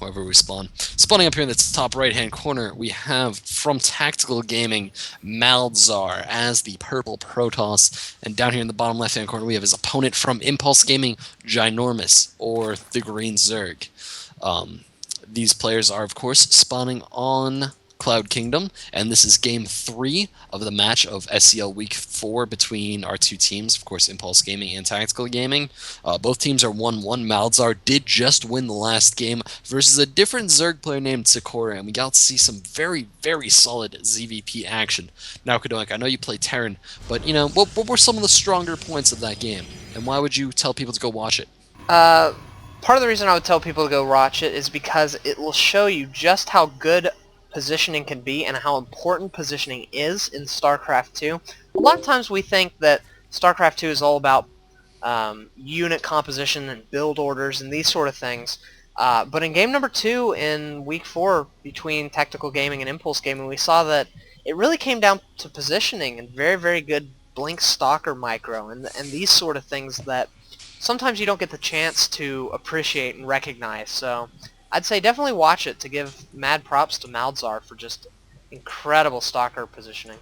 wherever we spawn. Spawning up here in the top right-hand corner, we have from Tactical Gaming, Malzar as the purple Protoss, and down here in the bottom left-hand corner, we have his opponent from Impulse Gaming, Ginormous, or the Green Zerg. These players are, of course, spawning on Cloud Kingdom, and this is game 3 of the match of SCL Week 4 between our two teams, of course, Impulse Gaming and Tactical Gaming. Both teams are 1-1. Malzar did just win the last game versus a different Zerg player named Sakura, and we got to see some very, very solid ZVP action. Now, Kadoink, I know you play Terran, but, what were some of the stronger points of that game, and why would you tell people to go watch it? Part of the reason I would tell people to go watch it is because it will show you just how good positioning can be and how important positioning is in StarCraft 2. A lot of times we think that StarCraft 2 is all about unit composition and build orders and these sort of things. But in game number 2 in week 4 between Tactical Gaming and Impulse Gaming, we saw that it really came down to positioning and very, very good Blink Stalker micro and these sort of things that sometimes you don't get the chance to appreciate and recognize. So I'd say definitely watch it to give mad props to Malzar for just incredible stalker positioning.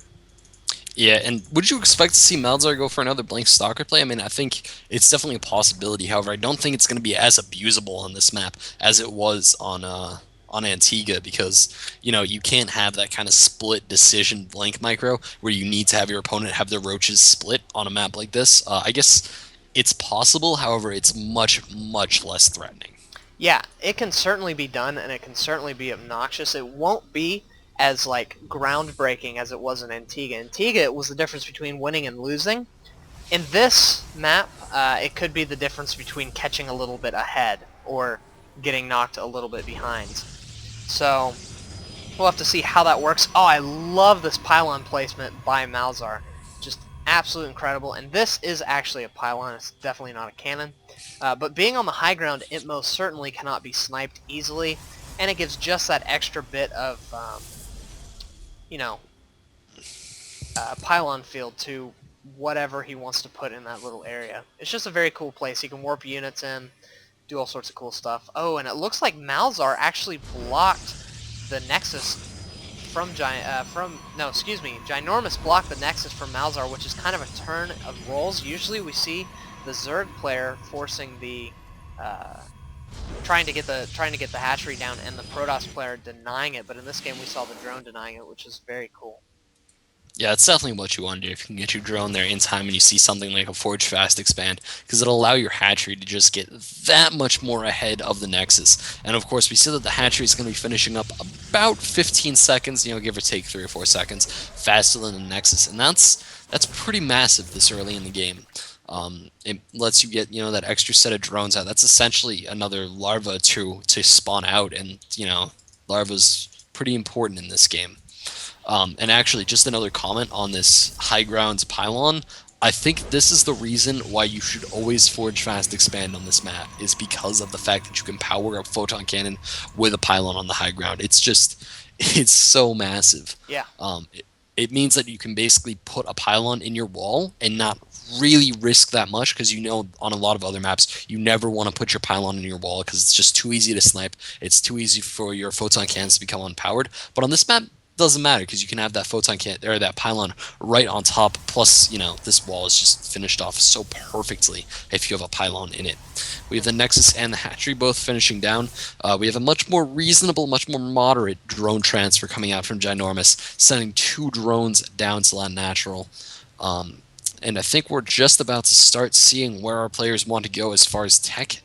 Yeah, and would you expect to see Malzar go for another Blink Stalker play? I mean, I think it's definitely a possibility. However, I don't think it's going to be as abusable on this map as it was on Antigua because, you can't have that kind of split decision Blink micro where you need to have your opponent have their roaches split on a map like this. I guess it's possible, however, it's much, much less threatening. Yeah, it can certainly be done, and it can certainly be obnoxious. It won't be as groundbreaking as it was in Antigua. Antigua, it was the difference between winning and losing. In this map, it could be the difference between catching a little bit ahead or getting knocked a little bit behind. So we'll have to see how that works. Oh, I love this pylon placement by Malzar. Just absolutely incredible. And this is actually a pylon. It's definitely not a cannon. But being on the high ground, it most certainly cannot be sniped easily. And it gives just that extra bit of, pylon field to whatever he wants to put in that little area. It's just a very cool place. He can warp units in, do all sorts of cool stuff. Oh, and it looks like Malzar actually blocked the Nexus from Ginormous blocked the Nexus from Malzar, which is kind of a turn of roles. Usually we see the Zerg player forcing the trying to get the hatchery down and the Protoss player denying it, but in this game we saw the drone denying it, which is very cool. Yeah, it's definitely what you want to do if you can get your drone there in time and you see something like a Forge Fast expand, because it'll allow your hatchery to just get that much more ahead of the Nexus. And of course, we see that the hatchery is going to be finishing up about 15 seconds, give or take 3 or 4 seconds, faster than the Nexus, and that's pretty massive this early in the game. It lets you get, that extra set of drones out. That's essentially another larva to spawn out, and, larva's pretty important in this game. And actually, just another comment on this high grounds pylon. I think this is the reason why you should always Forge Fast Expand on this map, is because of the fact that you can power a photon cannon with a pylon on the high ground. It's so massive. Yeah. It means that you can basically put a pylon in your wall and not really risk that much, because on a lot of other maps you never want to put your pylon in your wall because it's just too easy to snipe. It's too easy for your photon cannons to become unpowered. But on this map, doesn't matter because you can have that photon can or that pylon right on top. Plus, this wall is just finished off so perfectly if you have a pylon in it. We have the Nexus and the hatchery both finishing down. We have a much more reasonable, much more moderate drone transfer coming out from Ginormous, sending 2 drones down to land natural. And I think we're just about to start seeing where our players want to go as far as tech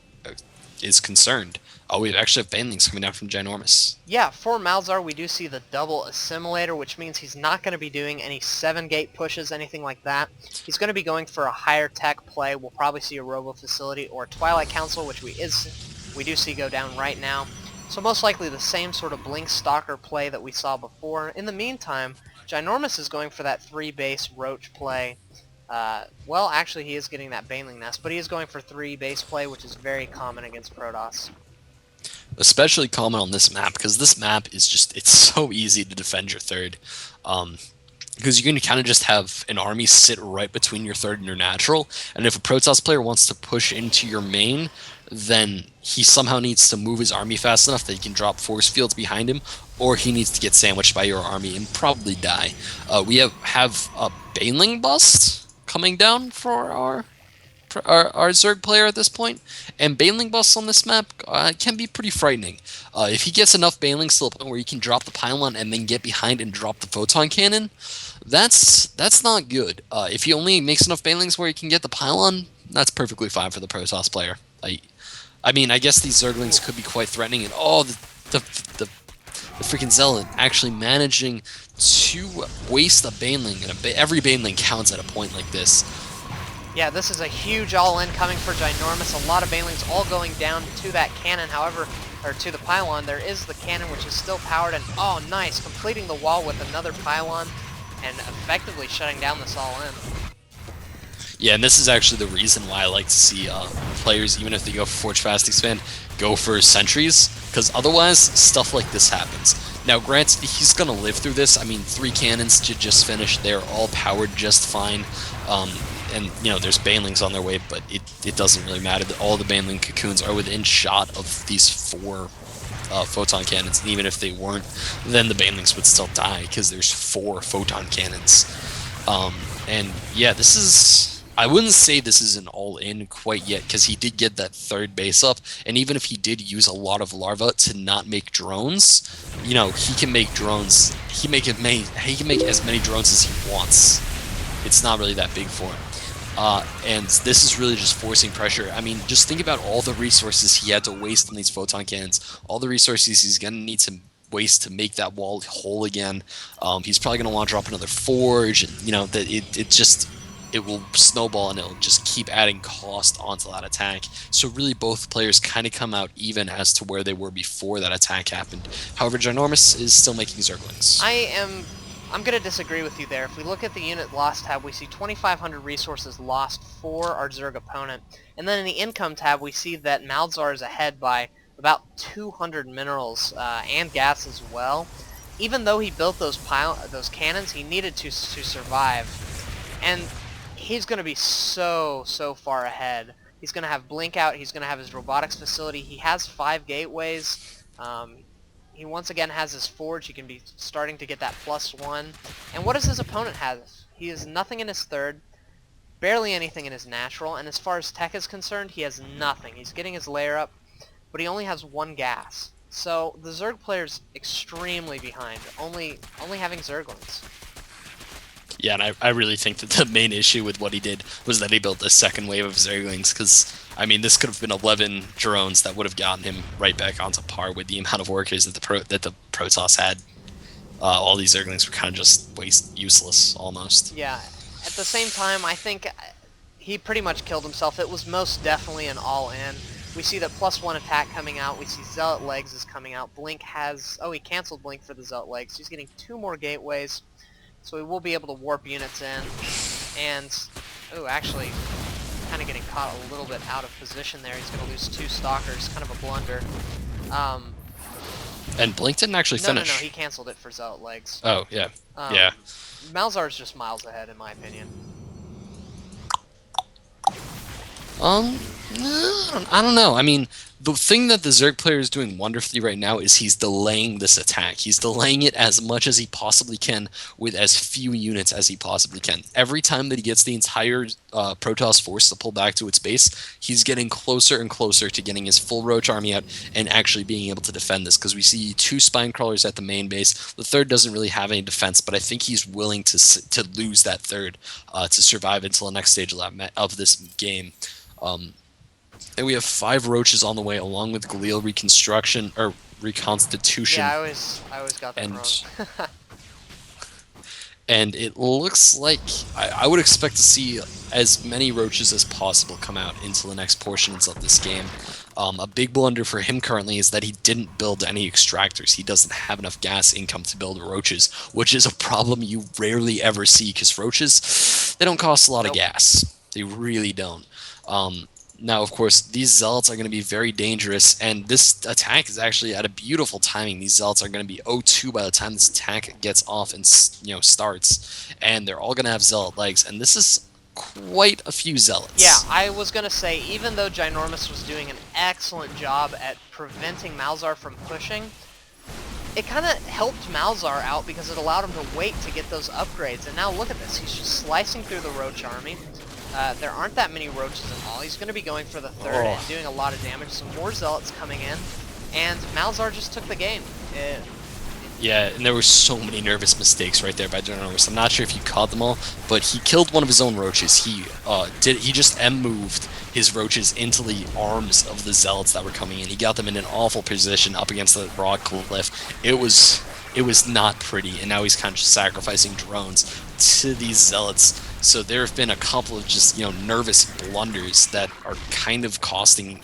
is concerned. Oh, we actually have banelings coming down from Ginormous. Yeah, for Malzar we do see the double assimilator, which means he's not going to be doing any 7-gate pushes, anything like that. He's going to be going for a higher tech play. We'll probably see a Robo Facility or Twilight Council, which we do see go down right now. So most likely the same sort of Blink Stalker play that we saw before. In the meantime, Ginormous is going for that 3-base Roach play. Well, actually he is getting that Baneling Nest, but he is going for 3-base play, which is very common against Protoss. Especially common on this map, because this map is it's so easy to defend your third. because you can kind of just have an army sit right between your third and your natural, and if a Protoss player wants to push into your main, then he somehow needs to move his army fast enough that he can drop force fields behind him, or he needs to get sandwiched by your army and probably die. We have a Baneling bust coming down for our Zerg player at this point, and Baneling busts on this map can be pretty frightening. If he gets enough Banelings to the point where he can drop the pylon and then get behind and drop the photon cannon, that's not good. If he only makes enough Banelings where he can get the pylon, that's perfectly fine for the Protoss player. I mean, I guess these Zerglings could be quite threatening, and the, the, the freaking Zealot actually managing to waste a Baneling, and every Baneling counts at a point like this. Yeah, this is a huge all-in coming for Ginormous. A lot of Banelings all going down to that cannon. However, or to the pylon, there is the cannon which is still powered, and oh, nice, completing the wall with another pylon and effectively shutting down this all-in. Yeah, and this is actually the reason why I like to see players, even if they go for Forge Fast Expand, go for sentries, because otherwise stuff like this happens. Now, granted, he's gonna live through this. I mean, 3 cannons just finished; they're all powered just fine, and there's banelings on their way, but it doesn't really matter. All the baneling cocoons are within shot of these 4 photon cannons, and even if they weren't, then the banelings would still die because there's 4 photon cannons. And yeah, this is. I wouldn't say this is an all-in quite yet, because he did get that 3rd base up, and even if he did use a lot of larva to not make drones, he can make drones. He can make as many drones as he wants. It's not really that big for him. And this is really just forcing pressure. I mean, just think about all the resources he had to waste on these photon cannons, all the resources he's going to need to waste to make that wall whole again. He's probably going to want to drop another forge. That it will snowball, and it'll just keep adding cost onto that attack. So really both players kind of come out even as to where they were before that attack happened. However, Ginormous is still making Zerglings. I'm going to disagree with you there. If we look at the unit loss tab, we see 2,500 resources lost for our Zerg opponent. And then in the income tab, we see that Malzar is ahead by about 200 minerals and gas as well. Even though he built those cannons, he needed to survive. And he's going to be so far ahead. He's going to have Blink out. He's going to have his robotics facility. He has 5 gateways. He once again has his forge. He can be starting to get that +1. And what does his opponent have? He has nothing in his 3rd, barely anything in his natural, and as far as tech is concerned, he has nothing. He's getting his layer up, but he only has 1 gas. So the Zerg player's extremely behind, only having Zerglings. Yeah, and I really think that the main issue with what he did was that he built a 2nd wave of Zerglings, because, I mean, this could have been 11 drones that would have gotten him right back onto par with the amount of workers that the Protoss had. All these Zerglings were kind of just useless, almost. Yeah, at the same time, I think he pretty much killed himself. It was most definitely an all-in. We see that +1 attack coming out. We see Zealot Legs is coming out. Blink has... Oh, he canceled Blink for the Zealot Legs. He's getting 2 more gateways. So we will be able to warp units in, and, oh, actually, kind of getting caught a little bit out of position there. He's going to lose 2 stalkers, kind of a blunder. And Blink didn't actually finish. No, he canceled it for Zealot Legs. Oh, yeah. Yeah. Malzar's just miles ahead, in my opinion. I don't know. I mean, the thing that the Zerg player is doing wonderfully right now is he's delaying this attack. He's delaying it as much as he possibly can with as few units as he possibly can. Every time that he gets the entire Protoss force to pull back to its base, he's getting closer and closer to getting his full Roach army out and actually being able to defend this, because we see 2 spine crawlers at the main base. The 3rd doesn't really have any defense, but I think he's willing to lose that 3rd to survive until the next stage of this game. And we have 5 roaches on the way, along with Glial reconstruction or reconstitution. Yeah, I always got that wrong. And it looks like I would expect to see as many roaches as possible come out into the next portions of this game. A big blunder for him currently is that he didn't build any extractors. He doesn't have enough gas income to build roaches, which is a problem you rarely ever see, because roaches, they don't cost a lot of gas. They really don't. Now, of course, these zealots are going to be very dangerous, and this attack is actually at a beautiful timing. These zealots are going to be 0-2 by the time this attack gets off and starts, and they're all going to have zealot legs, and this is quite a few Yeah, zealots. I was gonna say, even though Ginormous was doing an excellent job at preventing Malzar from pushing, it kind of helped Malzar out because it allowed him to wait to get those upgrades. And now look at this, he's just slicing through the Roach army. There aren't that many Roaches in all. He's going to be going for the third and Oh, doing a lot of damage. Some more Zealots coming in, and Malzar just took the game. yeah, and there were so many nervous mistakes right there by Ginormous. I'm not sure if you caught them all, but he killed one of his own roaches. He just M-moved his roaches into the arms of the zealots that were coming in. He got them in an awful position up against the rock cliff. It was not pretty, and now he's kind of just sacrificing drones to these zealots. So there have been a couple of just nervous blunders that are costing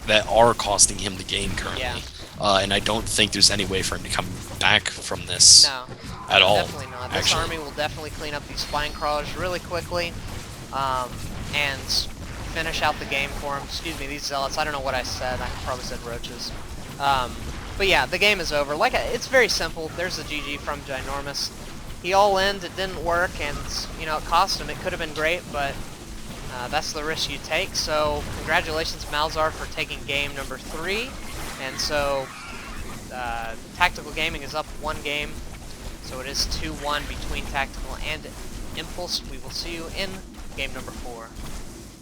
him the game Yeah. currently. And I don't think there's any way for him to come back from this No, at all, definitely not. This actually. army will definitely clean up these spine crawlers really quickly, and finish out the game for him. Excuse me, these zealots. I don't know what I said. I probably said roaches. But yeah, the game is over. It's very simple. There's a GG from Ginormous. He all-in, it didn't work, and it cost him. It could have been great, but that's the risk you take. So congratulations, Malzar, for taking game number 3. And so Tactical Gaming is up 1 game. So it is 2-1 between Tactical and Impulse. We will see you in game number 4.